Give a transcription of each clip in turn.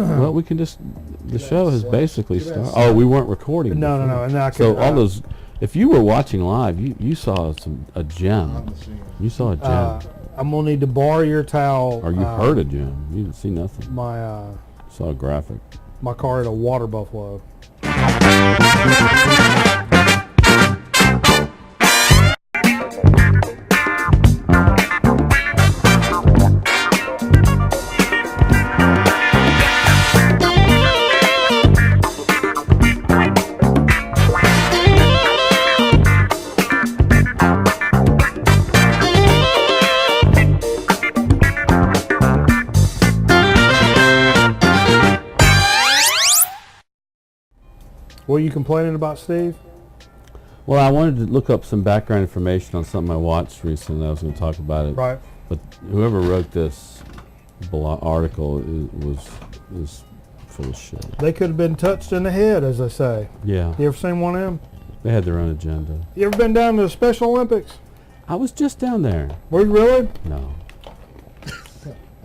Well, we can just. The show has basically started. Oh, we weren't recording. No. And then I So all those. If you were watching live, you saw a gem. You saw a gem. I'm gonna need to borrow your towel. Or you heard a gem. You didn't see nothing. Saw a graphic. My car had a water buffalo. What are you complaining about, Steve? Well, I wanted to look up some background information on something I watched recently. I was going to talk about it. Right. But whoever wrote this article is full of shit. They could have been touched in the head, as they say. Yeah. You ever seen one of them? They had their own agenda. You ever been down to the Special Olympics? I was just down there. Were you really? No.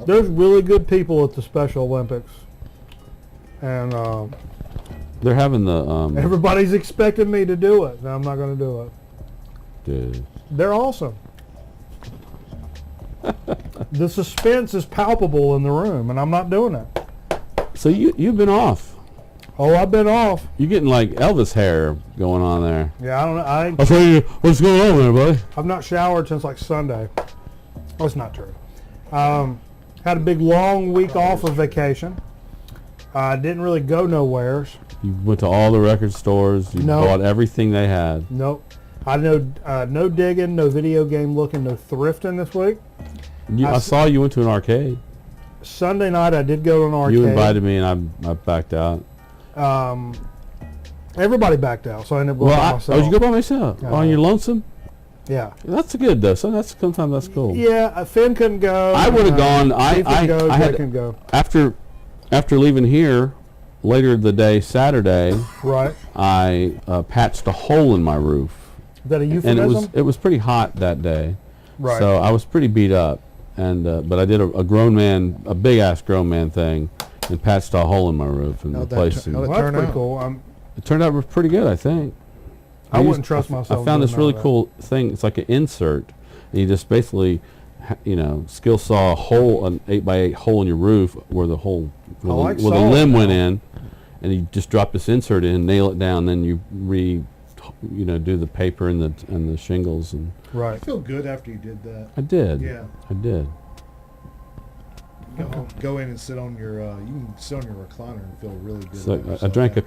There's really good people at the Special Olympics. And they're having the... everybody's expecting me to do it. No, I'm not going to do it. Dude. They're awesome. The suspense is palpable in the room, and I'm not doing it. So you've been off. Oh, I've been off. You're getting like Elvis hair going on there. Yeah, I don't know. I'll tell you what's going on there, buddy. I've not showered since like Sunday. Oh, it's not true. Had a big long week off of vacation. Didn't really go nowheres. You went to all the record stores. You bought everything they had. Nope. I know no digging, no video game looking, no thrifting this week. I saw you went to an arcade. Sunday night I did go to an arcade. You invited me and I backed out. Everybody backed out, so I ended up going by myself. Oh, you go by myself? On your lonesome? Yeah. That's good though. So sometimes that's cool. Yeah, Finn couldn't go. I would have gone. I couldn't go. After leaving here, later the day Saturday, right? I patched a hole in my roof. Is that a euphemism? And it was pretty hot that day. Right. So I was pretty beat up, and but I did a big ass grown man thing, and patched a hole in my roof and replaced it. Well, that's pretty cool. It turned out pretty good, I think. I wouldn't trust myself. I found this really cool thing. It's like an insert. And you just basically, skill saw a hole, an 8x8 hole in your roof where the limb went in, and you just drop this insert in, nail it down, then you do the paper and the shingles and. Right. I feel good after you did that. I did. Yeah. I did. Go in and sit on your. You can sit on your recliner and feel really good. So I drank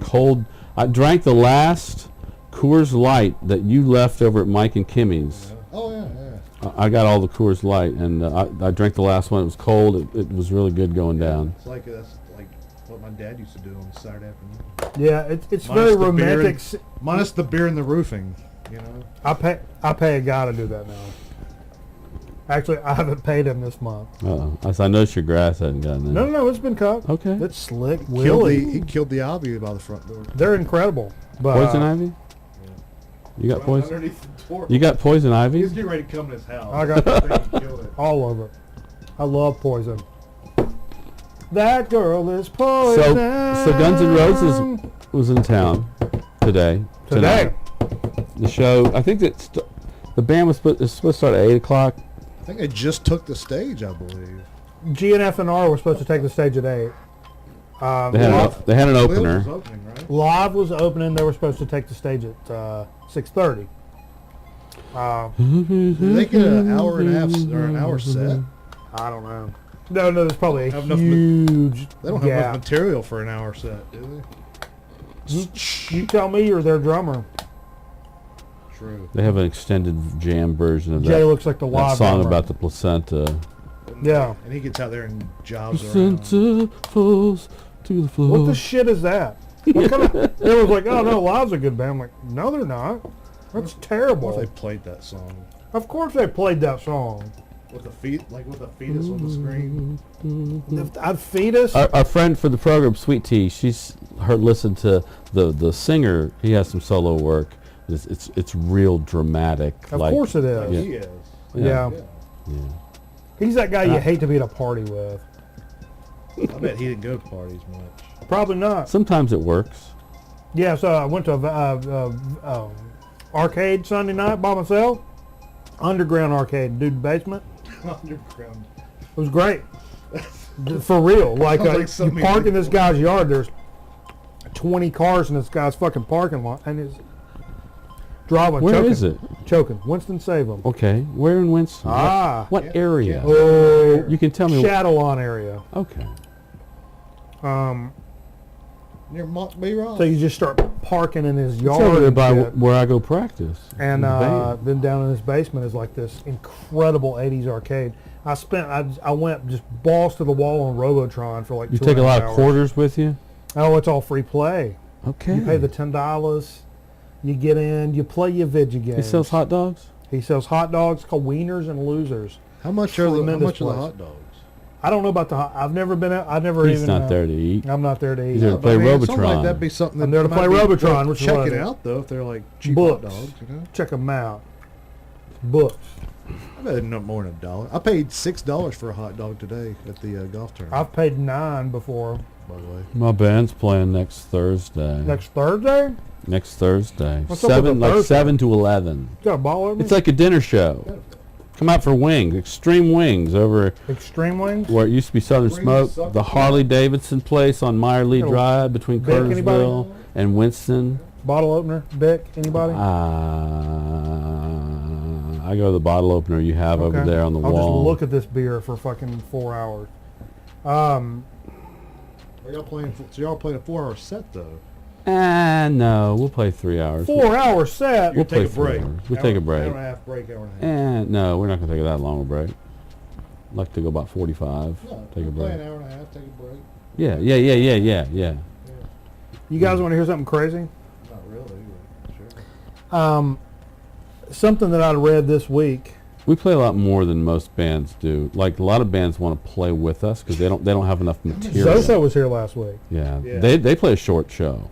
I drank the last Coors Light that you left over at Mike and Kimmy's. Yeah. Oh yeah. I got all the Coors Light, and I drank the last one. It was cold. It was really good going down. It's that's like what my dad used to do on Saturday afternoon. Yeah, it's very romantic. Minus the beer and the roofing, I pay a guy to do that now. Actually, I haven't paid him this month. I noticed your grass hadn't gotten in. No, it's been cut. Okay. It's slick. He killed the ivy by the front door. They're incredible. But, poison ivy? Yeah. You got poison? Underneath the door. You got poison ivy? He's getting ready to come in his house. I got killed it. all over. I love poison. That girl is poison. So Guns N' Roses was in town today. Today. The show, I think that the band was supposed to start at 8 o'clock. I think they just took the stage, I believe. GNF&R were supposed to take the stage at 8. They had an opener. Was opening, right? Live was opening. They were supposed to take the stage at 6:30. Did they get an hour and a half or an hour set? I don't know. No, there's probably a They huge don't have enough material for an hour set, do they? You tell me, you're their drummer. True. They have an extended jam version of Jay looks like the live that song drummer. about the placenta. Yeah. And he gets out there and jobs Placenta around. falls to the floor. What the shit is that? What kind of, it was like, oh no, Live's a good band. I'm like, no, they're not. That's terrible. What if they played that song? Of course they played that song. With the fetus on the screen. A fetus? Our friend for the program, Sweet Tea, she's listened to the singer. He has some solo work. It's real dramatic. Of course it is. Yeah. He is. Yeah. Yeah. He's that guy you hate to be at a party with. I bet he didn't go to parties much. Probably not. Sometimes it works. Yeah, so I went to a arcade Sunday night by myself. Underground arcade, dude, basement. Underground. It was great. For real. Like, Sounds like you park in this guy's yard, there's 20 cars in this guy's fucking parking lot, and it's driving. Where choking, is it? Choking. Winston-Salem. Okay, where in Winston? Ah. What area? Oh, You can tell me. Shadowlawn area. Okay. Near Mont B. Ross. So you just start parking in his It's yard. over there and by shit. where I go practice. And The band. then down in his basement is like this incredible 80s arcade. I went just balls to the wall on Robotron for like You 2 take a lot hours. of quarters with you? Oh, it's all free play. Okay. You pay the $10. You get in. You play your video games. He sells hot dogs? He sells hot dogs called Wieners and Losers. How much are the Tremendous place. hot dogs? I don't know about the hot. I've never been out. I've never He's even. not there to eat. I'm not there to eat. He's there to play Something Robotron. like that'd be something. I'm there to might play be Robotron, worth which is what I check it do. out though if they're like cheap Books. hot dogs. You know, Check them out. Books. I bet not more than $1. I paid $6 for a hot dog today at the golf tournament. I've paid $9 before. By the way, My band's playing next Thursday. Next Thursday? Next Thursday. What's up with Seven, the like Thursday? 7 to 11. You got a ball over me? It's like a dinner show. Come out for wings, extreme wings over Extreme Wings? where it used to be Southern Wings Smoke, suck. the Harley Davidson place on Meyer Lee Got a Drive between Bic, anybody? Curtisville and Winston. Bottle opener? Bic? Anybody? I go to the bottle opener you have over Okay. there on the I'll wall. just look at this beer for fucking 4 hours. are y'all playing? So y'all playing a 4-hour set though. No, we'll play 3 hours. 4 hour set. We'll play Take a break. 3 hours. We'll take a break. Hour and a half break. Hour and a half. No, we're not going to take that long a break. I'd like to go about 45. No, Take a play break. an hour and a half. Take a break. Yeah. You guys want to hear something crazy? Not really, but sure. Something that I read this week. We play a lot more than most bands do. Like a lot of bands want to play with us because they don't have enough material. Zoso was here last week. Yeah. Yeah. They play a short show.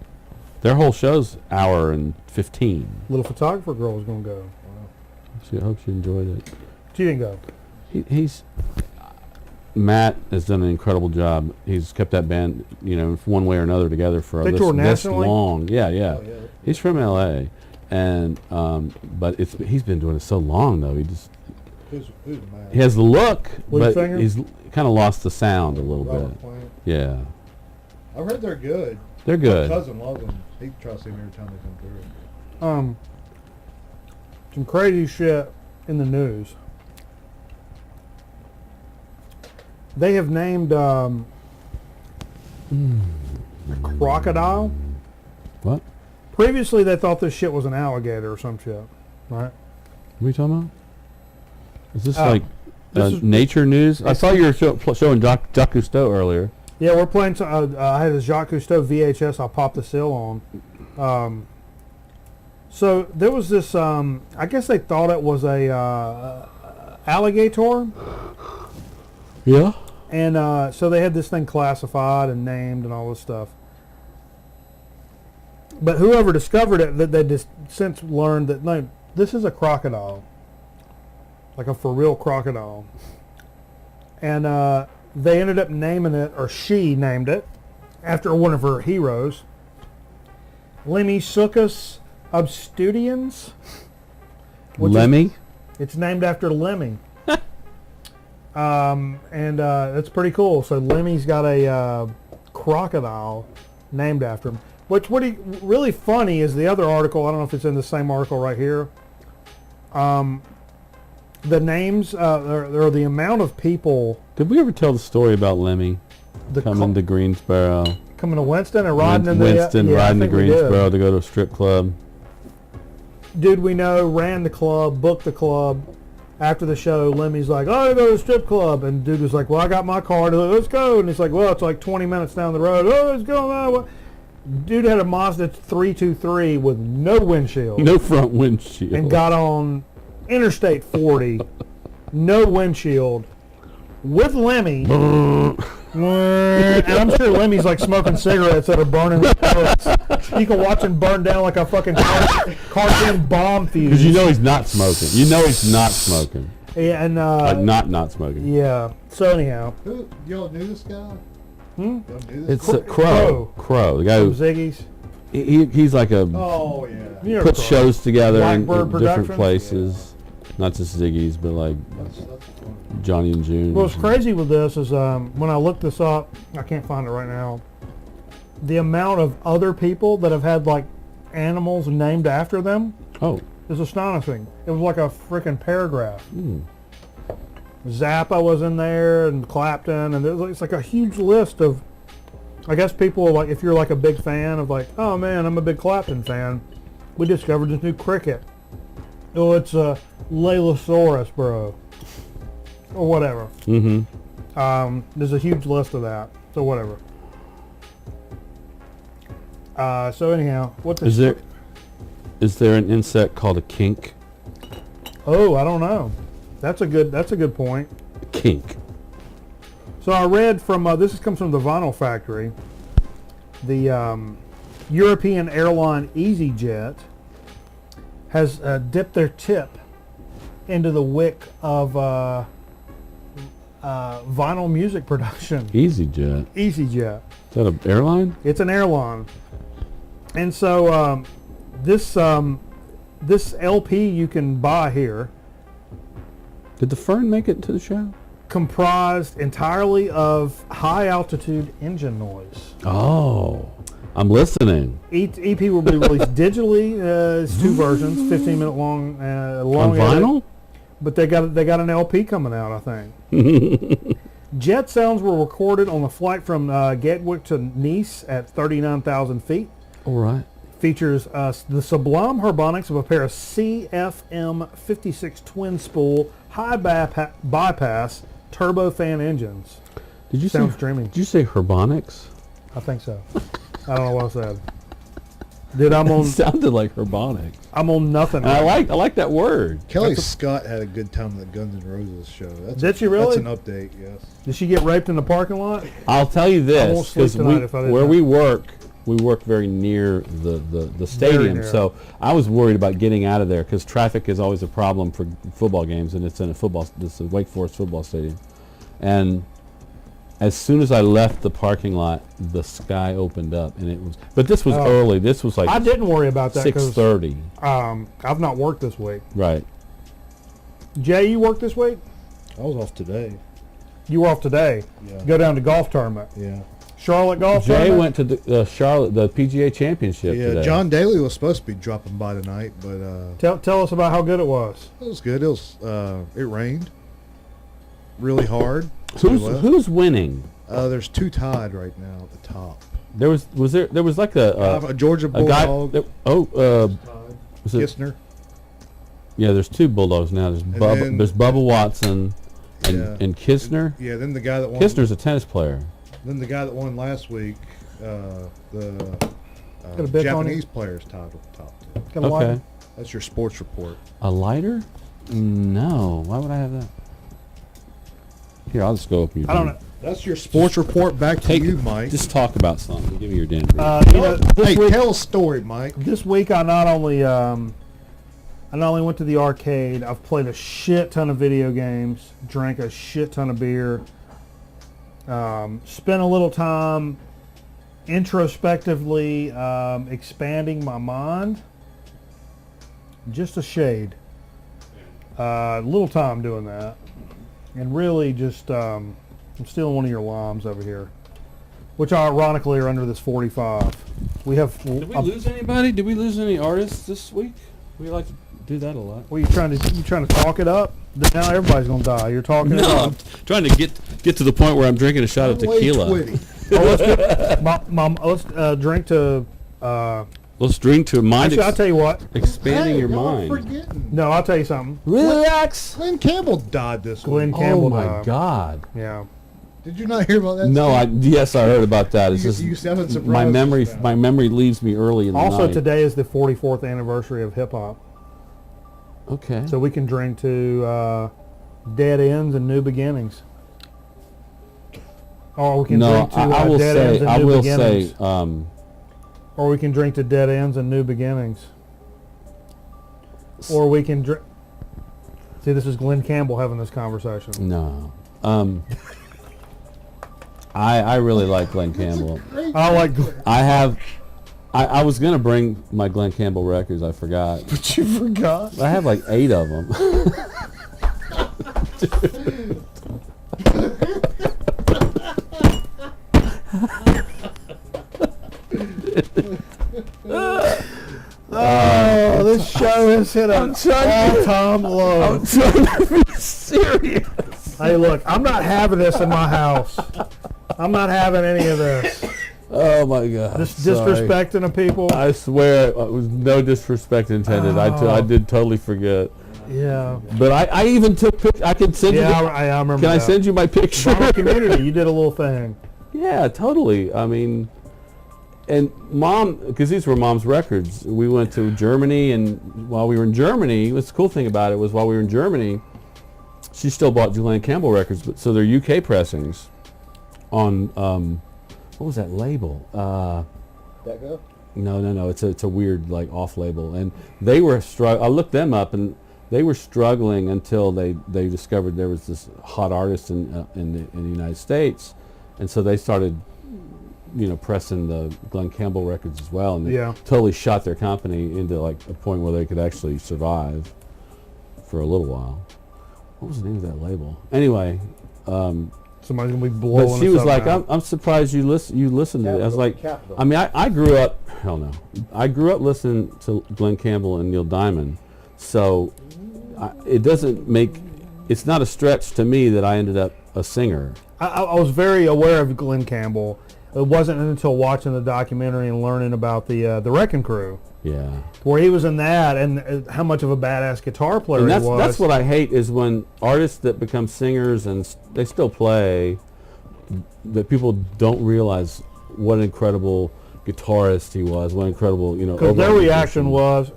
Their whole show's hour and 15. Little photographer girl was going to go. I hope she enjoyed it. She didn't go. Matt has done an incredible job. He's kept that band, one way or another together for They tour this nationally? long. Yeah. Oh, yeah. He's from L.A. and but he's been doing it so long though. Who's the man? He has the look, Lead but singer? he's kind of lost the sound a little Robert bit. Plant. Yeah, I've heard they're good. they're My good. cousin loves them. He tries to see them every time they come through. Some crazy shit in the news. They have named a crocodile. What? Previously, they thought this shit was an alligator or some shit, right? What are you talking about? Is this Oh, like this is- nature news? I saw you were showing Jacques Cousteau earlier. Yeah, we're playing. I had a Jacques Cousteau VHS. I'll pop the seal on. So there was this. I guess they thought it was a alligator, Yeah. and so they had this thing classified and named and all this stuff. But whoever discovered it, that they just since learned that no, this is a crocodile, like a for real crocodile, and they ended up naming it, or she named it, after one of her heroes, Lemmy-Suchus obstudians. Lemmy. It's named after Lemmy. And that's pretty cool. So Lemmy's got a crocodile named after him. What's really funny is the other article. I don't know if it's in the same article right here. The names, or the amount of people Did we ever tell the story about Lemmy coming to Greensboro? coming to Winston and riding in Winston the riding to I think we did. Greensboro to go to a strip club. Dude we know ran the club, booked the club. After the show, Lemmy's like, "Oh, I go to the strip club," and dude was like, "Well, I got my card. Let's go." And he's like, "Well, it's like 20 minutes down the road. Oh, let's go." Dude had a Mazda 323 with no windshield No front windshield. and got on Interstate 40, no windshield, with Lemmy. And I'm sure Lemmy's like smoking cigarettes that are burning his pellets. You can watch him burn down like a fucking cartoon bomb fuse. Because you know he's not smoking. You know he's not smoking. Yeah, and Like not smoking. yeah. So anyhow, Who y'all knew this guy? Don't do this. It's Crow. Crow. The guy From who Ziggy's. he's like a Oh yeah. Yeah, puts Crow. shows together in Blackbird different Productions? places. Not just Ziggy's, but like That's fun. Johnny and June. What's crazy with this is when I looked this up, I can't find it right now. The amount of other people that have had like animals named after them Oh. is astonishing. It was like a freaking paragraph. Mm. Zappa was in there, and Clapton, and it's like a huge list of. I guess people like if you're like a big fan of like, oh man, I'm a big Clapton fan. We discovered this new cricket. Oh, it's a Laylosaurus, bro, or whatever. Mm-hmm. There's a huge list of that. So whatever. So anyhow, what Is there an insect called a kink? Oh, I don't know. That's a good point. Kink. So I read from this comes from the Vinyl Factory. The European airline EasyJet has dipped their tip into the wick of vinyl music production. EasyJet. EasyJet. Is that an airline? It's an airline, and so this LP you can buy here Did the Fern make it to the show? comprised entirely of high altitude engine noise. Oh, I'm listening. EP will be released digitally. It's two versions, 15-minute long. On vinyl? But they got an LP coming out, I think. Jet sounds were recorded on the flight from Gatwick to Nice at 39,000 feet. All right. Features the sublime harmonics of a pair of CFM 56 twin spool high bypass turbofan engines. Did you Sounds say? dreamy. Did you say Herbonics? I think so. I don't know what I said. Dude, I'm It on. sounded like Herbonics. I'm on nothing. And I like that word. Kelly Scott had a good time at the Guns N' Roses show. Did she really? That's an update, yes. Did she get raped in the parking lot? I'll tell you I won't this sleep because tonight if I didn't where know. we work very near the stadium. near. So I was worried about getting out of there because traffic is always a problem for football games, and it's in a Wake Forest football stadium. And as soon as I left the parking lot, the sky opened up, and it was. But this was early. This was like I didn't worry about that because 6:30. I've not worked this week. Right. Jay, you worked this week? I was off today. You were off today. Yeah. Go down to golf tournament. Yeah. Charlotte golf Jay tournament? went to the Charlotte, the PGA Championship Yeah, today. John Daly was supposed to be dropping by tonight, but Tell us about how good it was. it was good. It rained really hard. so we left. Who's winning? There's two tied right now at the top. There was like A Georgia a guy. Bulldog. Was it, Kistner. yeah, there's two Bulldogs now. There's then- there's Bubba Watson and Yeah. and Kistner. Yeah, then the guy that won. Kistner's a tennis player. Then the guy that won last week, the Got a bit on Japanese it? players tied top. Got a lot- Okay. That's your sports report. A lighter? No. Why would I have that? Here, I'll just go open your. I don't damn- know. That's your sports report. Back to Take you, Mike. Just talk about something. Give me your damn. Hey, tell a story, Mike. This week I not only went to the arcade, I've played a shit ton of video games, drank a shit ton of beer, spent a little time introspectively expanding my mind, just a shade. Little time doing that, and really just I'm stealing one of your limes over here, which ironically are under this 45. We have. Did we lose anybody? Did we lose any artists this week? We like to do that a lot. Well, you trying to talk it up? Now everybody's gonna die. You're talking it No, up. I'm trying to get to the point where I'm drinking a shot of tequila. Let's drink to. Let's drink to mind. Actually, I'll tell you what. Expanding your y'all mind. Forgetting. No, I'll tell you something. Relax. Glenn Campbell died this Glenn week. Campbell Oh my died. God. Yeah. Did you not hear about that? No, Steve? yes, I heard about that. It's You just haven't surprised my memory. us now. My memory leaves me early in the Also, night. today is the 44th anniversary of hip hop, Okay. so we can drink to Dead Ends and New Beginnings. Or we can no, drink to I will Dead say. Ends and I New will Beginnings. say. Or we can drink to Dead Ends and New Beginnings. Or we can drink. See, this is Glenn Campbell having this conversation. No. I really like Glenn Campbell. I like. I was gonna bring my Glenn Campbell records. I forgot. But you forgot. I have like 8 of them. Oh, this show has hit a all-time low. I'm trying to be serious. Hey, look, I'm not having this in my house. I'm not having any of this. Oh my God! This disrespecting of people. I swear, it was no disrespect intended. I did totally forget. Yeah. But I even took pictures. I can send you. I remember. Can I send you my picture? From the community, you did a little thing. Yeah, totally. I mean, and Mom, because these were Mom's records. We went to Germany, and while we were in Germany, what's the cool thing about it was while we were in Germany, she still bought Glenn Campbell records, but so they're UK pressings on. What was that label? Deco? No. It's a weird like off label, and they were I looked them up, and they were struggling until they discovered there was this hot artist in the United States, and so they started, pressing the Glenn Campbell records as well, and they totally shot their company into like a point where they could actually survive for a little while. What was the name of that label? Anyway. Somebody's gonna be blowing. But she was like, I'm surprised you listen to it. I was like, I mean, I grew up. Hell no, I grew up listening to Glenn Campbell and Neil Diamond, so it doesn't make. It's not a stretch to me that I ended up a singer. I was very aware of Glenn Campbell. It wasn't until watching the documentary and learning about the Wrecking Crew. Yeah. Where he was in that, and how much of a badass guitar player he was. That's what I hate is when artists that become singers and they still play, that people don't realize what an incredible guitarist he was, what incredible, Because their reaction was,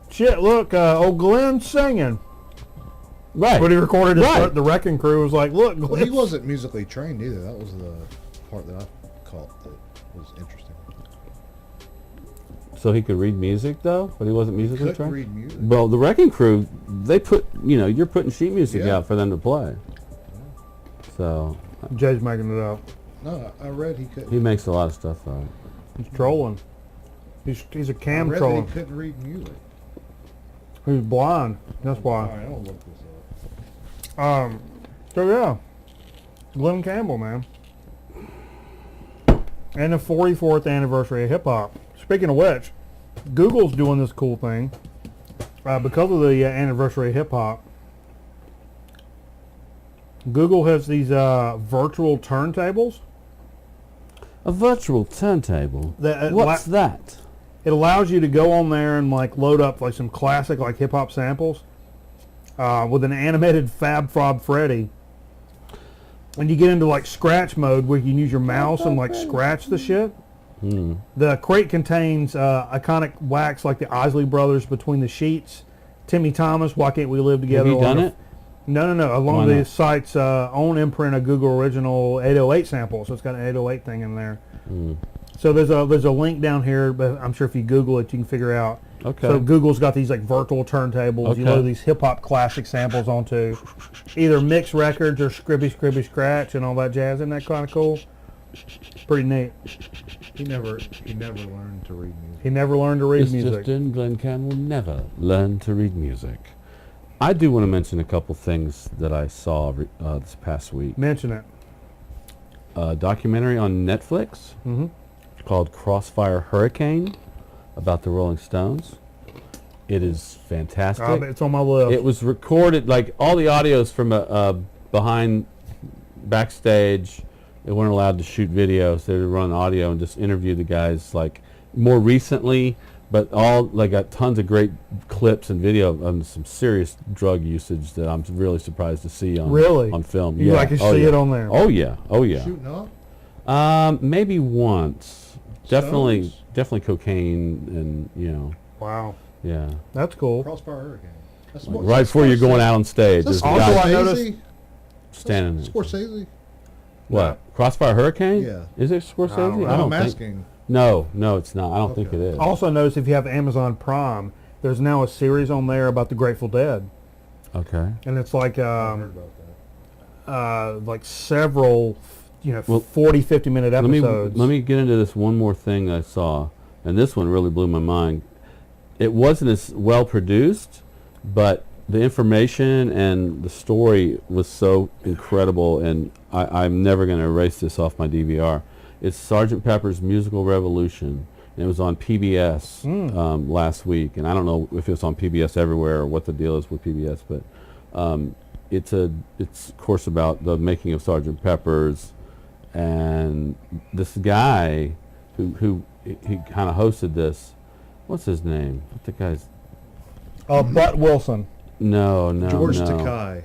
shit, look, old Glenn's singing. Right. When he recorded the Wrecking Crew, was like, look, well, he wasn't musically trained either. That was the part that I caught that was interesting. So he could read music though, but he wasn't musically trained? Read music. Well, the Wrecking Crew, they put, you're putting sheet music out for them to play. Yeah. So. Jay's making it up. No, I read he couldn't. He makes a lot of stuff up. He's trolling. He's a cam I read trolling. That he couldn't read music. He's blind. That's why. All right, I'll look this up. So yeah, Glenn Campbell, man. And the 44th anniversary of hip hop. Speaking of which, Google's doing this cool thing because of the anniversary of hip hop. Google has these virtual turntables. A virtual turntable? What's that? It allows you to go on there and like load up like some classic like hip hop samples with an animated Fab Fob Freddy. And you get into like scratch mode where you can use your mouse and like scratch the shit. Mm. The crate contains iconic wax like the Isley Brothers, Between the Sheets, Timmy Thomas, Why Can't We Live Together. Have you done it? No. Along the site's own imprint of Google original 808 sample, so it's got an 808 thing in there. Mm. So there's a link down here, but I'm sure if you Google it, you can figure out. Okay. So Google's got these like virtual turntables. Okay. You load these hip hop classic samples onto either mixed records or scribby scratch and all that jazz. Isn't that kind of cool? Pretty neat. He never learned to read music. He never learned to read music. Justin Glenn Campbell never learned to read music. I do want to mention a couple things that I saw this past week. Mention it. A documentary on Netflix called Crossfire Hurricane about the Rolling Stones. It is fantastic. It's on my list. It was recorded, like all the audios from backstage. They weren't allowed to shoot videos. They would run audio and just interview the guys like more recently, but got tons of great clips and video of some serious drug usage that I'm really surprised to see on film. You like to see it on there? Oh yeah. Shooting up? Maybe once. Stones? Definitely cocaine and Wow. Yeah. That's cool. Crossfire Hurricane. That's Right before you're going out on stage, there's a Also, guy I noticed standing there. Scorsese? What? Crossfire Hurricane? Yeah. Is it Scorsese? I I'm think. asking. No, it's not. I don't think it is. Also notice if you have Amazon Prime, there's now a series on there about the Grateful Dead. Okay. And it's like I heard about that. several 40, 50-minute episodes. Let me get into this one more thing that I saw, and this one really blew my mind. It wasn't as well produced, but the information and the story was so incredible, and I'm never going to erase this off my DVR. It's Sgt. Pepper's Musical Revolution, and it was on PBS last week, and I don't know if it's on PBS everywhere or what the deal is with PBS, but it's of course about the making of Sgt. Pepper's, and this guy who kind of hosted this. What's his name? What the guy's? Butt Wilson. No. George Takei.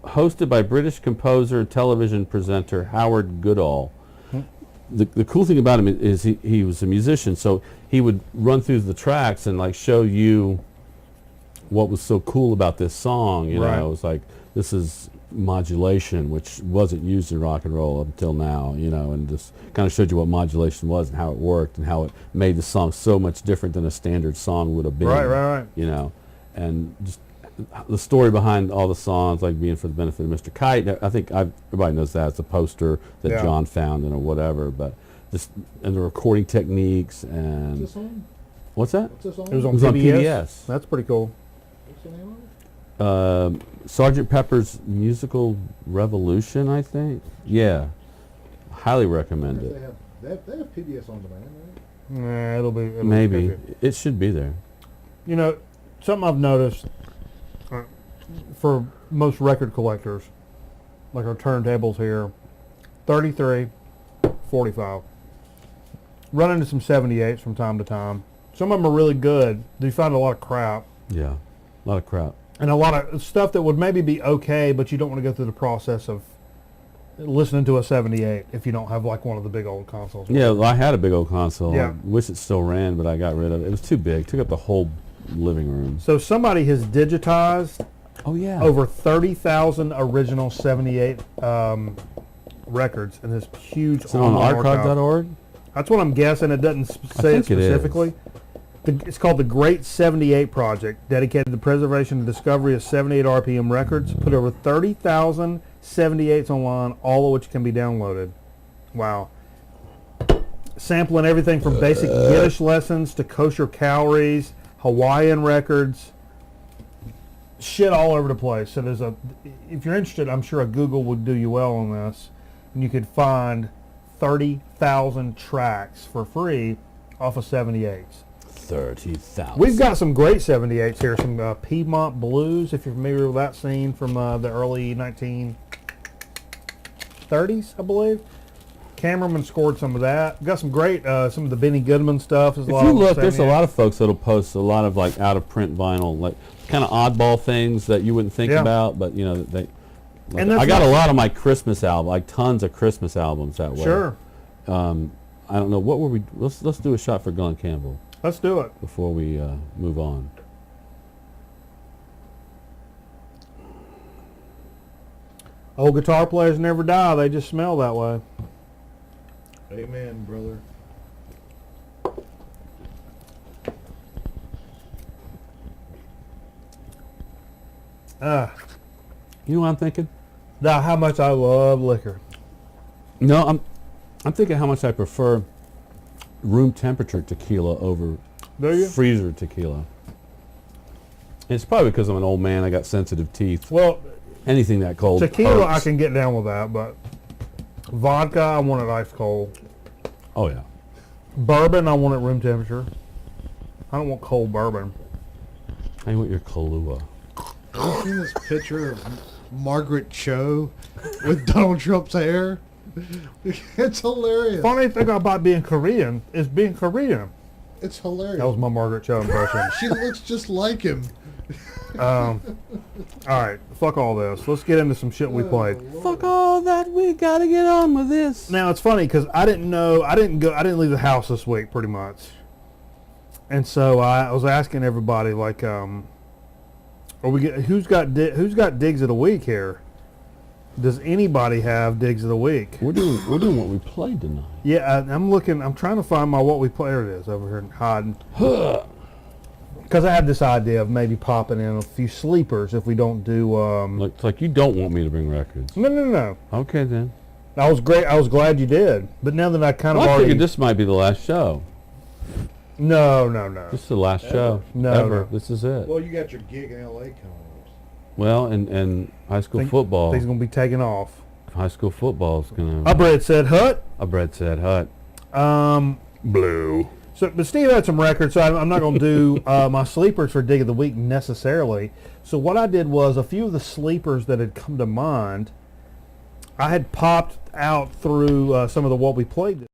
Hosted by British composer and television presenter Howard Goodall. The cool thing about him is he was a musician, so he would run through the tracks and like show you what was so cool about this song. You know, it was like, this is modulation, which wasn't used in rock and roll up until now, and just kind of showed you what modulation was and how it worked and how it made the song so much different than a standard song would have been. Right. And just the story behind all the songs, like being for the benefit of Mr. Kite. I think everybody knows that. It's a poster that John found or whatever, but just and the recording techniques and. What's this on? What's that? What's this on? It was on It was on PBS. That's pretty cool. What's the name of it? Sgt. Pepper's Musical Revolution, I think. Yeah, highly recommend it. They have PBS on demand, right? Nah, it'll be Maybe it should be there. Something I've noticed for most record collectors, like our turntables here, 33, 45. Run into some 78s from time to time. Some of them are really good. You find a lot of crap. Yeah, a lot of crap. And a lot of stuff that would maybe be okay, but you don't want to go through the process of listening to a 78 if you don't have like one of the big old consoles. Yeah, I had a big old console. Yeah. I wish it still ran, but I got rid of it. It was too big. Took up the whole living room. So somebody has digitized over 30,000 original 78 records in this huge Is it on archive.org? That's what I'm guessing. It doesn't say it specifically. It's called the Great 78 Project, dedicated to the preservation and discovery of 78 RPM records. Put over 30,000 78s online, all of which can be downloaded. Wow. Sampling everything from basic Yiddish lessons to kosher calories, Hawaiian records, shit all over the place. So if you're interested, I'm sure a Google would do you well on this, and you could find 30,000 tracks for free off of 78s. 30,000. We've got some great 78s here, some Piedmont Blues, if you're familiar with that scene from the early 1930s, I believe. Cameraman scored some of that. Got some great, some of the Benny Goodman stuff. If you look, there's a lot of folks that'll post a lot of like out of print vinyl, like kind of oddball things that you wouldn't think about, but they. Like, I got a lot of my Christmas album, like tons of Christmas albums that way. Sure. I don't know what were we. Let's do a shot for Glenn Campbell. Let's do it before we move on. Old guitar players never die; they just smell that way. Amen, brother. You know what I'm thinking? Now, how much I love liquor. No, I'm thinking how much I prefer room temperature tequila over freezer tequila. And it's probably because I'm an old man. I got sensitive teeth. Well, anything that cold. Tequila, hurts. I can get down with that, but vodka, I want it ice cold. Oh yeah. Bourbon, I want it room temperature. I don't want cold bourbon. I want your Kahlua. Have you seen this picture of Margaret Cho with Donald Trump's hair? It's hilarious. Funny thing about being Korean is being Korean. It's hilarious. That was my Margaret Cho impression. She looks just like him. All right, fuck all this. Let's get into some shit we played. Fuck all that. We gotta get on with this. Now it's funny because I didn't leave the house this week pretty much, and so I was asking everybody like, who's got digs of the week here? Does anybody have digs of the week? We're doing what we played tonight. Yeah, I'm looking. I'm trying to find my what we played. There it is over here hiding. because I had this idea of maybe popping in a few sleepers if we don't do. Looks like you don't want me to bring records. No. Okay then. I was great. I was glad you did. But now that I kind of I already. figured this might be the last show. No. This is the last show. No, ever. no. This is it. Well, you got your gig in L.A. coming up. Well, and high school football. Things gonna be taking off. High school football is gonna. I bred said hut. A bread said hut. Blue. So, but Steve had some records, so I'm not going to do my sleepers for Dig of the Week necessarily. So what I did was a few of the sleepers that had come to mind, I had popped out through some of the what we played.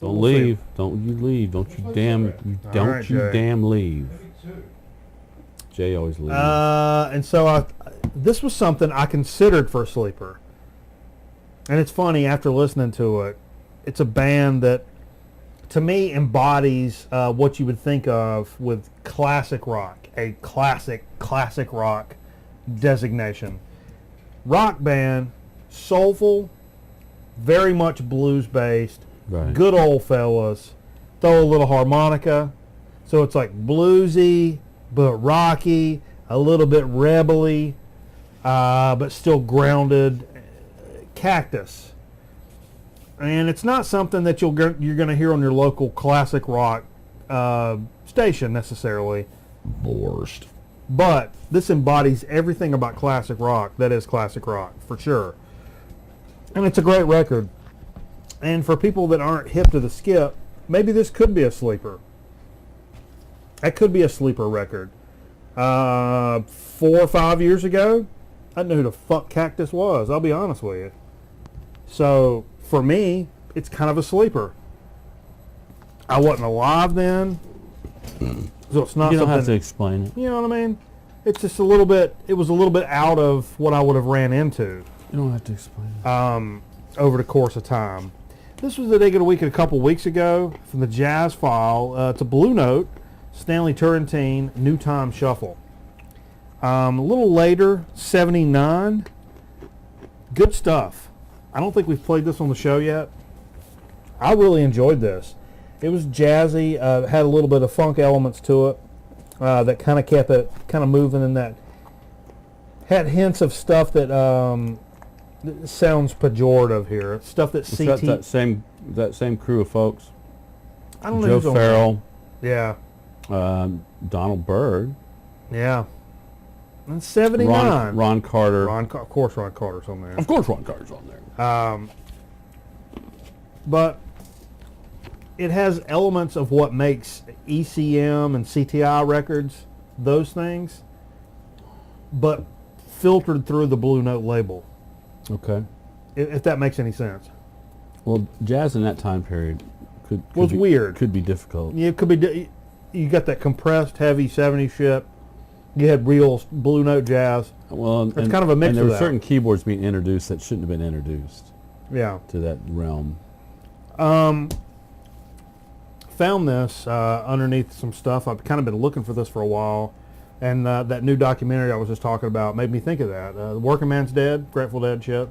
Don't leave. Don't you leave. Don't you damn leave. Jay always leaves. And so this was something I considered for a sleeper. And it's funny, after listening to it, it's a band that, to me, embodies what you would think of with classic rock, a classic rock designation. Rock band, soulful, very much blues-based, Right. good old fellas, throw a little harmonica. So it's like bluesy, but rocky, a little bit rebel-y, but still grounded. Cactus. And it's not something that you're going to hear on your local classic rock station necessarily. Worst. But this embodies everything about classic rock that is classic rock, for sure. And it's a great record. And for people that aren't hip to the skip, maybe this could be a sleeper. That could be a sleeper record. 4 or 5 years ago, I knew who the fuck Cactus was, I'll be honest with you. So, for me, it's kind of a sleeper. I wasn't alive then, so it's not You don't something... have to explain it. You know what I mean? It's just a little bit... It was a little bit out of what I would have ran into You don't have to explain it. over the course of time. This was the Dig of the Week a couple weeks ago from the Jazz File. It's a Blue Note, Stanley Turrentine, New Time Shuffle. A little later, 79. Good stuff. I don't think we've played this on the show yet. I really enjoyed this. It was jazzy, had a little bit of funk elements to it that kind of kept it kind of moving in that. Had hints of stuff that sounds pejorative here. Stuff that It's CT... that same crew of folks. I don't know Joe who's on Farrell, that. Yeah. Donald Byrd, Yeah. And 79. Ron Carter. Of course Ron Carter's on there. Of course Ron Carter's on there. But it has elements of what makes ECM and CTI records, those things, but filtered through the Blue Note label, Okay. if that makes any sense. Well, jazz in that time period Was be, weird. Could be difficult. Yeah, it could be. You got that compressed, heavy 70s shit. You had real Blue Note jazz. Well, It's kind of a mix and there of were that. certain keyboards being introduced that shouldn't have been introduced Yeah. to that realm. Found this underneath some stuff. I've kind of been looking for this for a while. And that new documentary I was just talking about made me think of that. The Working Man's Dead, Grateful Dead shit.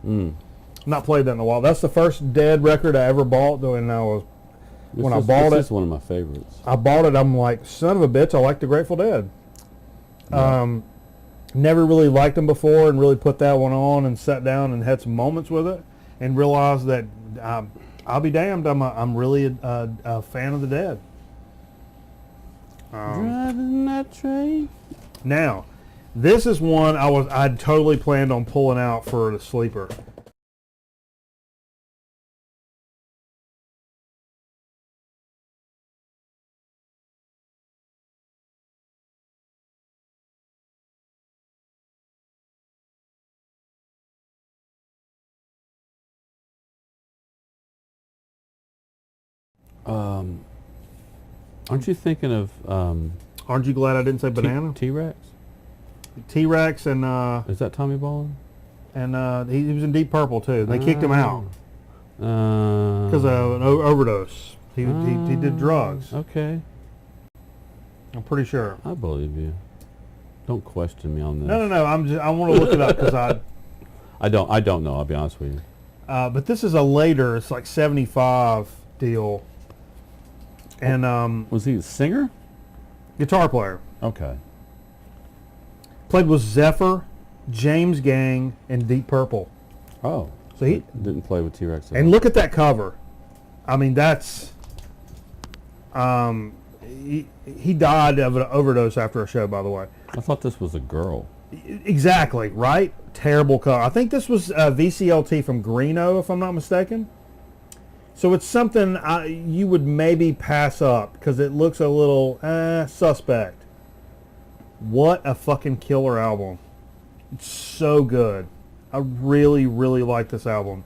Not played that in a while. That's the first Dead record I ever bought, though, and I was... When I bought This it... is one of my favorites. I bought it, I'm like, son of a bitch, I like the Grateful Dead. Yeah. Never really liked them before and really put that one on and sat down and had some moments with it and realized that I'll be damned, I'm really a fan of the Dead. Driving that train. Now, this is one I'd totally planned on pulling out for the sleeper. Aren't you thinking of Aren't you glad I didn't say banana? T-Rex? T-Rex and Is that Tommy Bolin? he was in Deep Purple too. They kicked him out because of an overdose. He did drugs. Okay, I'm pretty sure. I believe you. Don't question me on this. No. I want to look it up because I don't know. I'll be honest with you. but this is a later. It's like 75 deal. And Was he a singer? guitar player. Okay. Played with Zephyr, James Gang, and Deep Purple. Oh. So he didn't play with T-Rex. And look at that cover. I mean, that's he died of an overdose after a show, by the way. I thought this was a girl. Exactly, right? Terrible cover. I think this was VCLT from Greeno, if I'm not mistaken. So it's something you would maybe pass up because it looks a little suspect. What a fucking killer album. It's so good. I really, really like this album.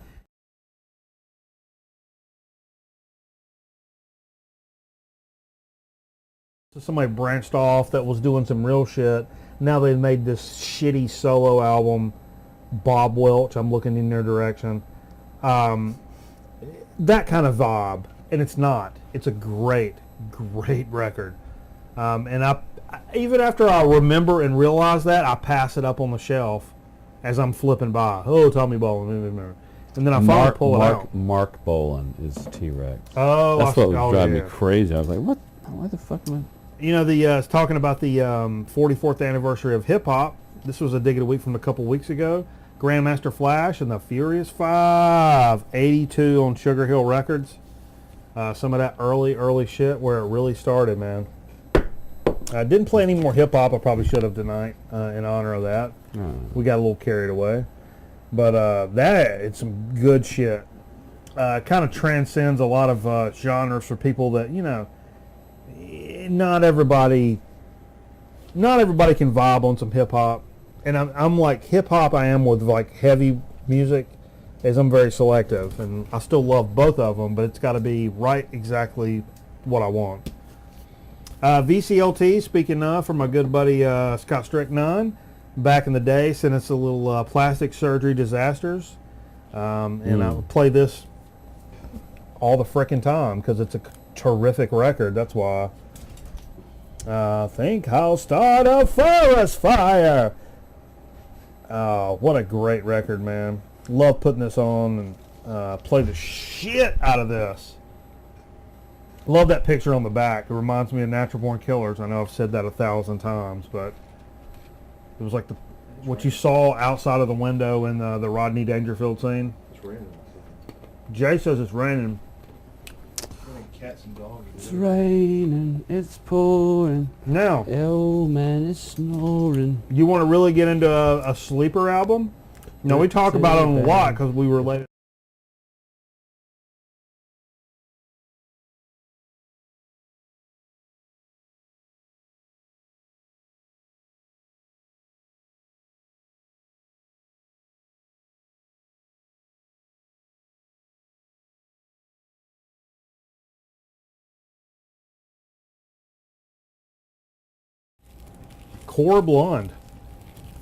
So somebody branched off that was doing some real shit. Now they've made this shitty solo album. Bob Welch, I'm looking in their direction. That kind of vibe. And it's not. It's a great, great record. And I even after I remember and realize that, I pass it up on the shelf as I'm flipping by. Oh, Tommy Bolin. And then I finally pull it out. Mark Bolin is T-Rex. Oh, that's what was driving me crazy. I was like, what? Why the fuck am I? You know, it's talking about the 44th anniversary of hip-hop. This was a Dig of the Week from a couple weeks ago. Grandmaster Flash and the Furious Five, 82 on Sugar Hill Records. Some of that early shit where it really started, man. I didn't play any more hip-hop. I probably should have tonight in honor of that. We got a little carried away. But it's some good shit. Kind of transcends a lot of genres for people that, you know, not everybody can vibe on some hip-hop. And I'm like hip-hop I am with like heavy music, as I'm very selective. And I still love both of them, but it's got to be right exactly what I want. VCLT, speaking of, from my good buddy Scott Stricknine, back in the day, sent us a little Plastic Surgery Disasters. And I play this all the frickin' time because it's a terrific record. That's why. I think I'll start a forest fire. What a great record, man. Love putting this on and play the shit out of this. Love that picture on the back. It reminds me of Natural Born Killers. I know I've said that 1,000 times, but it was like what you saw outside of the window in the Rodney Dangerfield scene. It's raining. Jay says it's raining. Cats and dogs. It's raining, it's pouring. Now, oh man, it's snoring. you want to really get into a sleeper album? No, we talk about it a lot because we relate. Core Blonde.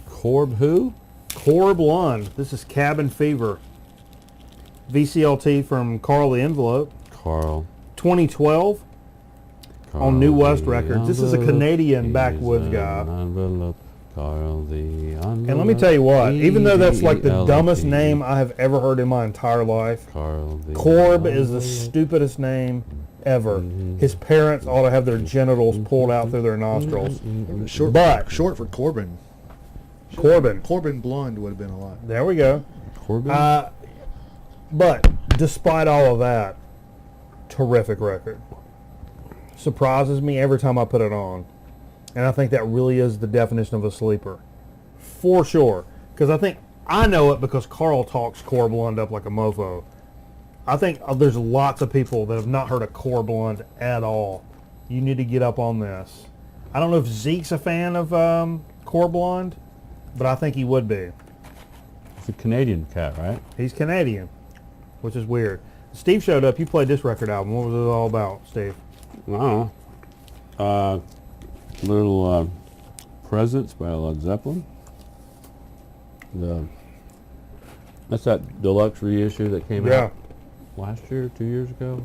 Corb who? Core Blonde. This is Cabin Fever. VCLT from Carl the Envelope. Carl. 2012 on New West Records. This is a Canadian backwoods guy. Carl the And let me tell you what, even though that's like the dumbest name I have ever heard in my entire life, Corb is the stupidest name ever. His parents ought to have their genitals pulled out through their nostrils. Short for Corbin. Corbin. Corbin Blonde would have been a lot. There we go. Corbin? But despite all of that, terrific record. Surprises me every time I put it on. And I think that really is the definition of a sleeper. For sure. Because I know it because Carl talks Core Blonde up like a mofo. I think there's lots of people that have not heard of Core Blonde at all. You need to get up on this. I don't know if Zeke's a fan of Core Blonde, but I think he would be. It's a Canadian cat, right? He's Canadian, which is weird. Steve showed up. You played this record album. What was it all about, Steve? I don't know. Little Presents by Led Zeppelin. That's that deluxe reissue that came out last year, 2 years ago.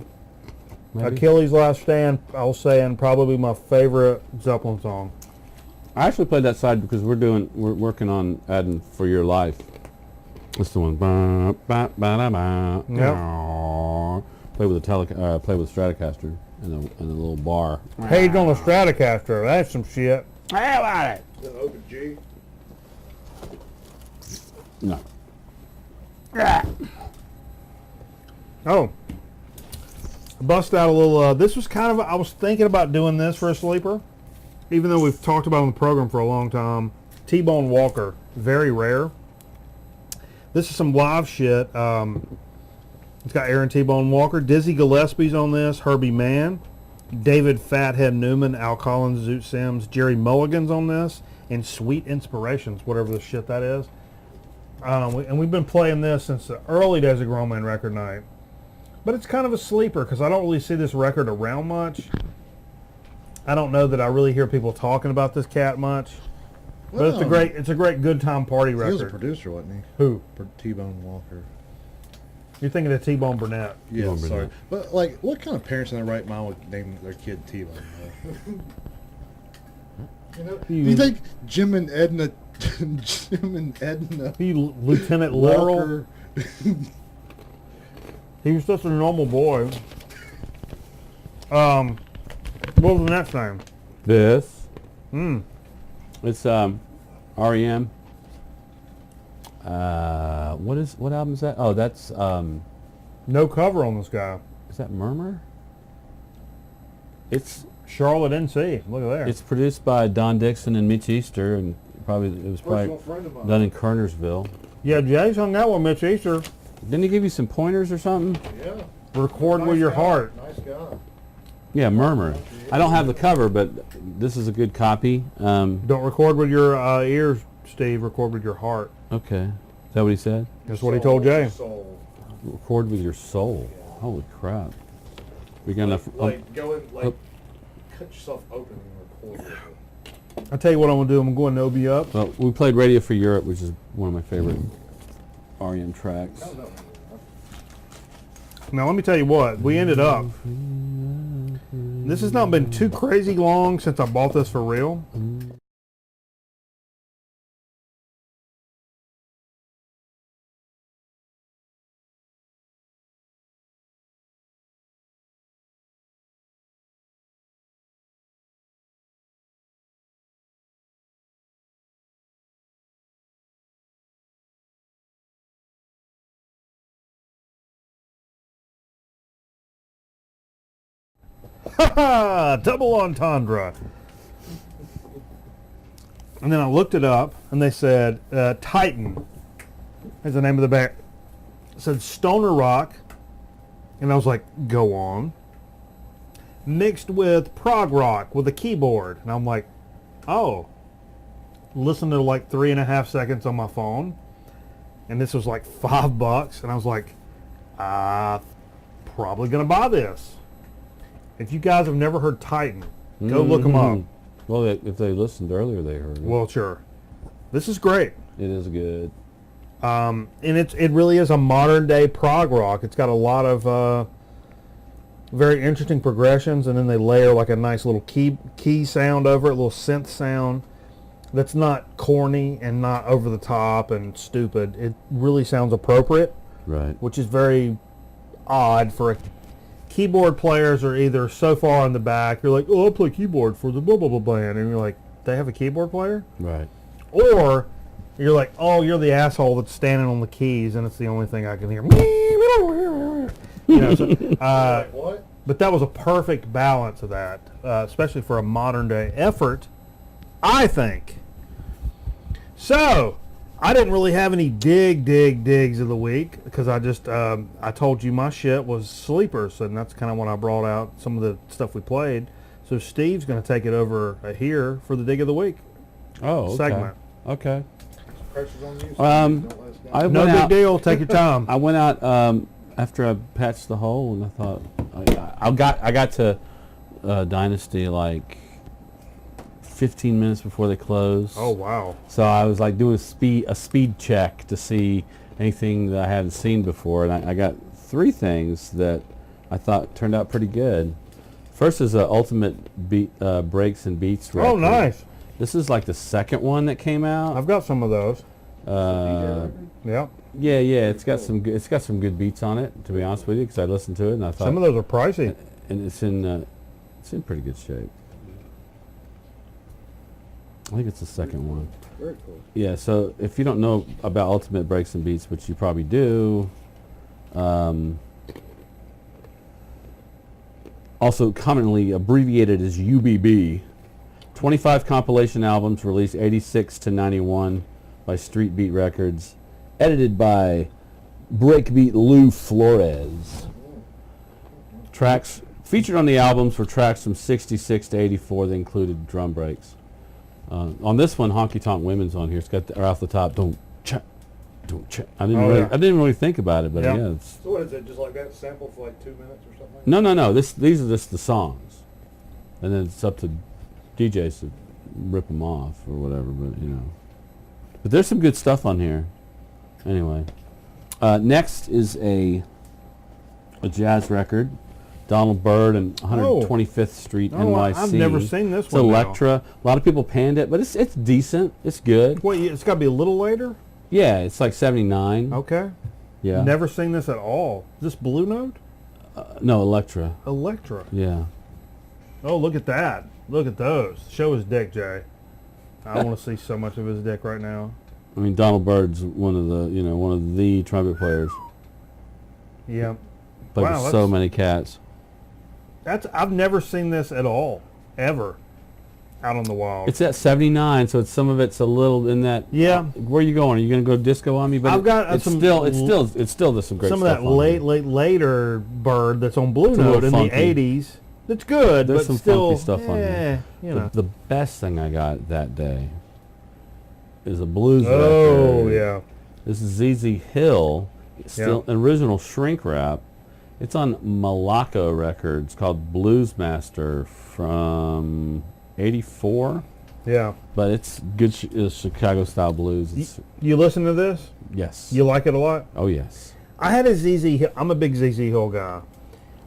Maybe? Achilles' Last Stand, I'll say, and probably my favorite Zeppelin song. I actually played that side because we're working on adding For Your Life. It's the one. Yep. Play with the Stratocaster in a little bar. Hating on the Stratocaster. That's some shit. How about it? Is that open G? No. Oh. Bust out a little, this was kind of, I was thinking about doing this for a sleeper, even though we've talked about it on the program for a long time. T-Bone Walker, very rare. This is some live shit. It's got Aaron T-Bone Walker, Dizzy Gillespie's on this, Herbie Mann, David Fathead Newman, Al Collins, Zoot Sims, Jerry Mulligan's on this, and Sweet Inspirations, whatever the shit that is. And we've been playing this since the early days of Grown Man Record Night. But it's kind of a sleeper because I don't really see this record around much. I don't know that I really hear people talking about this cat much. But it's a great good time party record. He was a producer, wasn't he? Who? T-Bone Walker. You're thinking of T-Bone Burnett. Yeah, T-Bone sorry. Burnett. But like, what kind of parents in their right mind would name their kid T-Bone? Do you think Jim and Edna Lieutenant Laurel? He was just a normal boy. What was the next name? This. It's REM. What album is that? Oh, that's no cover on this guy. is that Murmur? It's Charlotte, NC. Look at there. It's produced by Don Dixon and Mitch Easter, and it was probably done in Kernersville. Yeah, Jay's hung out with Mitch Easter. Didn't he give you some pointers or something? Yeah. Record with your heart. Nice guy. Yeah, Murmur. I don't have the cover, but this is a good copy. Don't record with your ears, Steve. Record with your heart. Okay. Is that what he said? That's what he told Jay. Record with your soul. Holy crap. We're gonna go in, cut yourself open and record with it. I'll tell you what I'm gonna do. I'm going to Obi up. well, we played Radio for Europe, which is one of my favorite REM tracks. No. Now let me tell you what. We ended up. This has not been too crazy long since I bought this for real. Ha ha! Double entendre. And then I looked it up, and they said Titan is the name of the band. It said stoner rock, and I was like, go on. Mixed with prog rock with a keyboard, and I'm like, oh. Listen to like 3.5 seconds on my phone, and this was like $5, and I was like, probably gonna buy this. If you guys have never heard Titan, go look them up. Well, if they listened earlier, they heard it. Well, sure. This is great. It is good. And it really is a modern day prog rock. It's got a lot of very interesting progressions, and then they layer like a nice little key sound over it, a little synth sound that's not corny and not over the top and stupid. It really sounds appropriate, Right. which is very odd for a keyboard players are either so far in the back, you're like, oh, I'll play keyboard for the blah, blah, blah band. And you're like, they have a keyboard player? Right. Or you're like, oh, you're the asshole that's standing on the keys and it's the only thing I can hear. You know, What? but that was a perfect balance of that, especially for a modern day effort, I think. So, I didn't really have any digs of the week because I just, I told you my shit was sleepers, and that's kind of when I brought out some of the stuff we played. So Steve's going to take it over here for the dig of the week Oh, okay. segment. Okay. Pressure's on you. I No went big out, deal. Take your time. I went out after I patched the hole, and I thought I got to Dynasty like 15 minutes before they closed. Oh wow! So I was like doing a speed check to see anything that I hadn't seen before, and I got 3 things that I thought turned out pretty good. First is a ultimate breaks and beats record. Oh nice! This is like the second one that came out. I've got some of those. Yeah. Yeah, it's got some good beats on it. To be honest with you, because I listened to it and I thought Some of those are pricey. and it's in pretty good shape. I think it's the second one. Very cool. Yeah. So if you don't know about Ultimate Breaks and Beats, which you probably do, also commonly abbreviated as UBB, 25 compilation albums released 86 to 91 by Street Beat Records, edited by Breakbeat Lou Flores. Tracks featured on the albums were tracks from 66 to 84 that included drum breaks. On this one, Honky Tonk Women's on here. It's got right off the top, don't check. I didn't really think about it, but yeah. It's, So what is it? Just like that sample for like 2 minutes or something? no. These are just the songs, and then it's up to DJs to rip them off or whatever. But but there's some good stuff on here. Anyway, next is a jazz record. Donald Byrd and 125th Street, NYC. I've never seen this it's one. It's Electra. A lot of people panned it, but it's decent. It's good. Wait, it's got to be a little later? Yeah, it's like 79. Okay. Yeah. Never seen this at all. Is this Blue Note? No, Electra. Electra. Yeah. Oh, look at that. Look at those. Show his dick, Jay. I want to see so much of his dick right now. I mean, Donald Byrd's one of the trumpet players. Yeah. Played with so many cats. I've never seen this at all, ever, out on the wild. It's at 79, so some of it's a little in that. Yeah. Where are you going? Are you going to go disco on me? But I've got it's some. still there's some great some stuff. Some of that later Bird that's on Blue Note in funky. the '80s. That's good, There's but some still, funky stuff on here. The best thing I got that day is a blues record. Oh yeah. This is ZZ Hill, still original shrink wrap. It's on Malaco Records, called Blues Master from '84. Yeah. But it's good Chicago style blues. You listen to this? Yes. You like it a lot? Oh yes. I had a ZZ Hill. I'm a big ZZ Hill guy.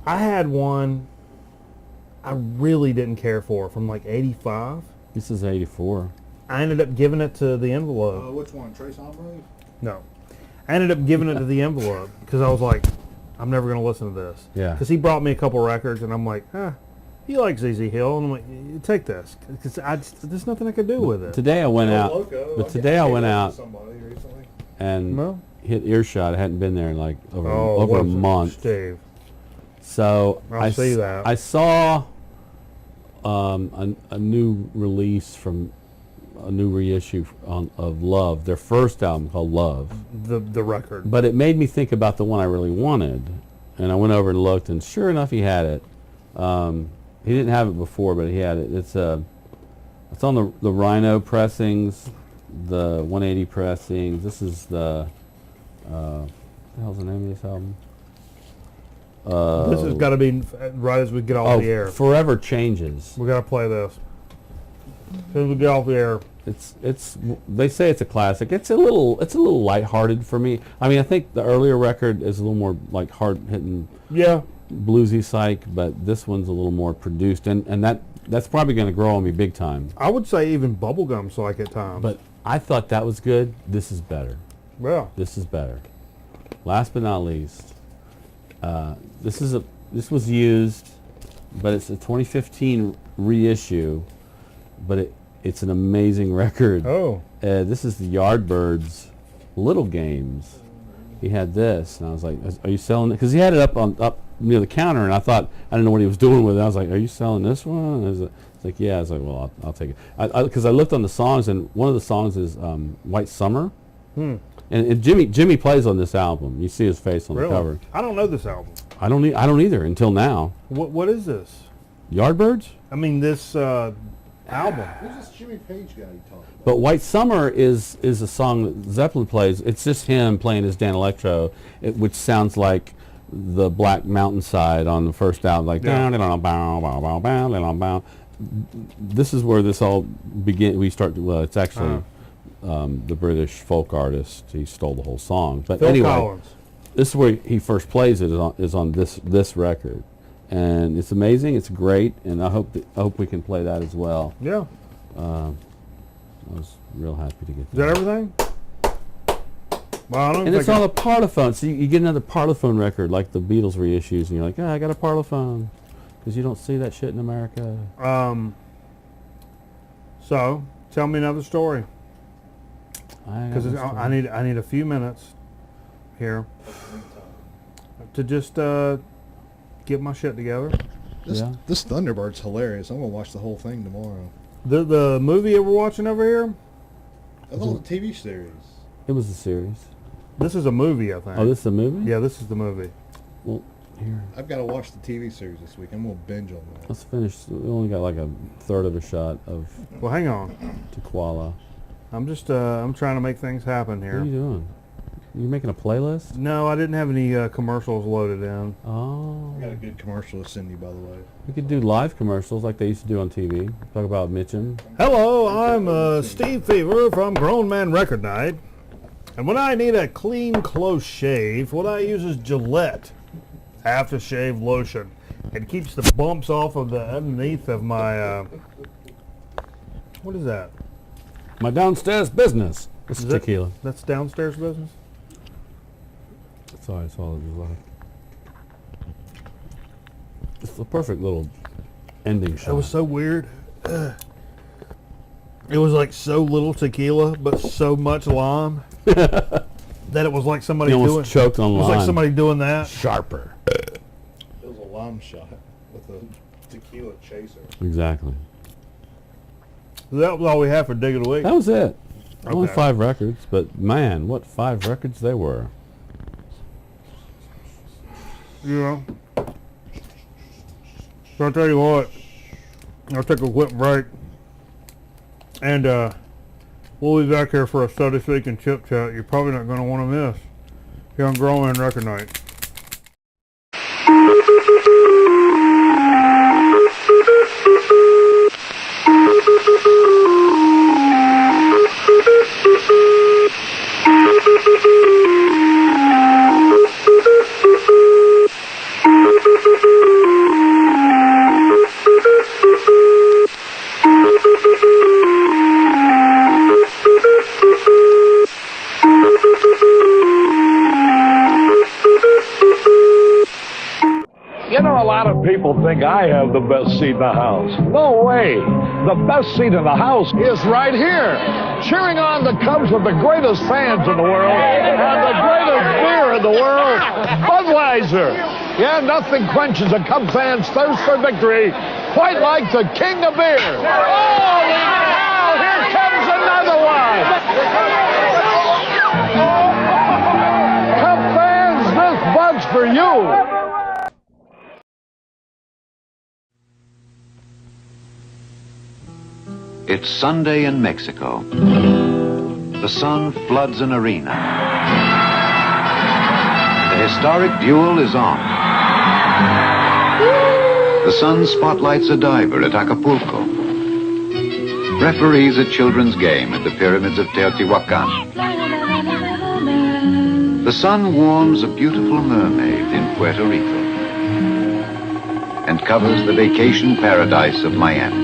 I had one I really didn't care for from like '85. This is '84. I ended up giving it to the envelope. Which one? Trace Ombre? No. I ended up giving it to the envelope because I was like, I'm never going to listen to this. Yeah. Because he brought me a couple records, and I'm like, he likes ZZ Hill, and I'm like, take this, because there's nothing I could do with it. Today I went out, and hit Earshot. I hadn't been there in like over a month. Steve. So I see that. I saw a new release from a new reissue of Love, their first album called Love. The record. But it made me think about the one I really wanted, and I went over and looked, and sure enough, he had it. He didn't have it before, but he had it. It's on the Rhino pressings, the 180 pressings. This is the what the hell's the name of this album? This has got to be right as we get off the air. Forever Changes. We got to play this. As soon as we get off the air. It's they say it's a classic. It's a little lighthearted for me. I mean, I think the earlier record is a little more like hard hitting, bluesy psych, but this one's a little more produced, and that's probably going to grow on me big time. I would say even bubblegum psych at times. But I thought that was good. This is better. Yeah. This is better. Last but not least, this was used, but it's a 2015 reissue, but it's an amazing record. Oh. This is the Yardbirds Little Games. He had this, and I was like, "Are you selling it?" Because he had it up near the counter, and I thought I didn't know what he was doing with it. I was like, "Are you selling this one?" And it's like, "Yeah." I was like, "Well, I'll take it." Because I looked on the songs, and one of the songs is "White Summer," and Jimmy plays on this album. You see his face on the cover. I don't know this album. I don't either until now. What is this? Yardbirds? I mean, this album. Who's this Jimmy Page guy you talking about? But White Summer is a song that Zeppelin plays. It's just him playing his Dan Electro, which sounds like the Black Mountainside on the first album, like this is where this all begin. We start. Well, it's actually the British folk artist. He stole the whole song. But Phil anyway, Collins. This is where he first plays it. Is on this record, and it's amazing. It's great, and I hope we can play that as well. Yeah. I was real happy to get Is that. that everything? Well, I don't And think it's all a Parlophone. So you get another Parlophone record like the Beatles reissues, and you're like, I got a Parlophone. Because you don't see that shit in America. So, tell me another story. Because I need a few minutes here to just get my shit together. This Thunderbird's hilarious. I'm gonna watch the whole thing tomorrow. The movie you were watching over here? I thought the TV series. It was a series. This is a movie, I think. Oh, this is a movie? Yeah, this is the movie. Well, here. I've got to watch the TV series this week. I'm gonna binge on that. Let's finish. We only got like a third of a shot of Well, hang on. Tequila. I'm just I'm trying to make things happen What here. are you doing? You making a playlist? No, I didn't have any commercials loaded in. Oh. I got a good commercial to send you, by the way. We could do live commercials like they used to do on TV. Talk about Mitchum. Hello, I'm Steve Fever from Grown Man Record Night. And when I need a clean, close shave, what I use is Gillette aftershave lotion. It keeps the bumps off of the underneath of my, what is that? My downstairs business. This is Is that- tequila. That's downstairs business? Sorry, it's all it was like. It's the perfect little ending shot. That was so weird. It was like so little tequila, but so much lime that it was like somebody you doing. almost choked on It was lime. like somebody doing that. Sharper. It was a lime shot with a tequila chaser. Exactly. That was all we had for Dig of the Week. That was it. Only Okay. 5 records, but man, what 5 records they were. Yeah. So I'll tell you what, I'll take a quick break, and we'll be back here for a Study Speak and Chip Chat you're probably not going to want to miss here on Grown Man Record Night. You know, a lot of people think I have the best seat in the house. No way. The best seat in the house is right here, cheering on the Cubs with the greatest fans in the world and the greatest beer in the world, Budweiser. Yeah, nothing quenches a Cub fan's thirst for victory quite like the king of beer. Holy cow, here comes another one. Cub fans, this Bud's for you. It's Sunday in Mexico. The sun floods an arena. The historic duel is on. The sun spotlights a diver at Acapulco. Referees a children's game at the pyramids of Teotihuacan. The sun warms a beautiful mermaid in Puerto Rico and covers the vacation paradise of Miami.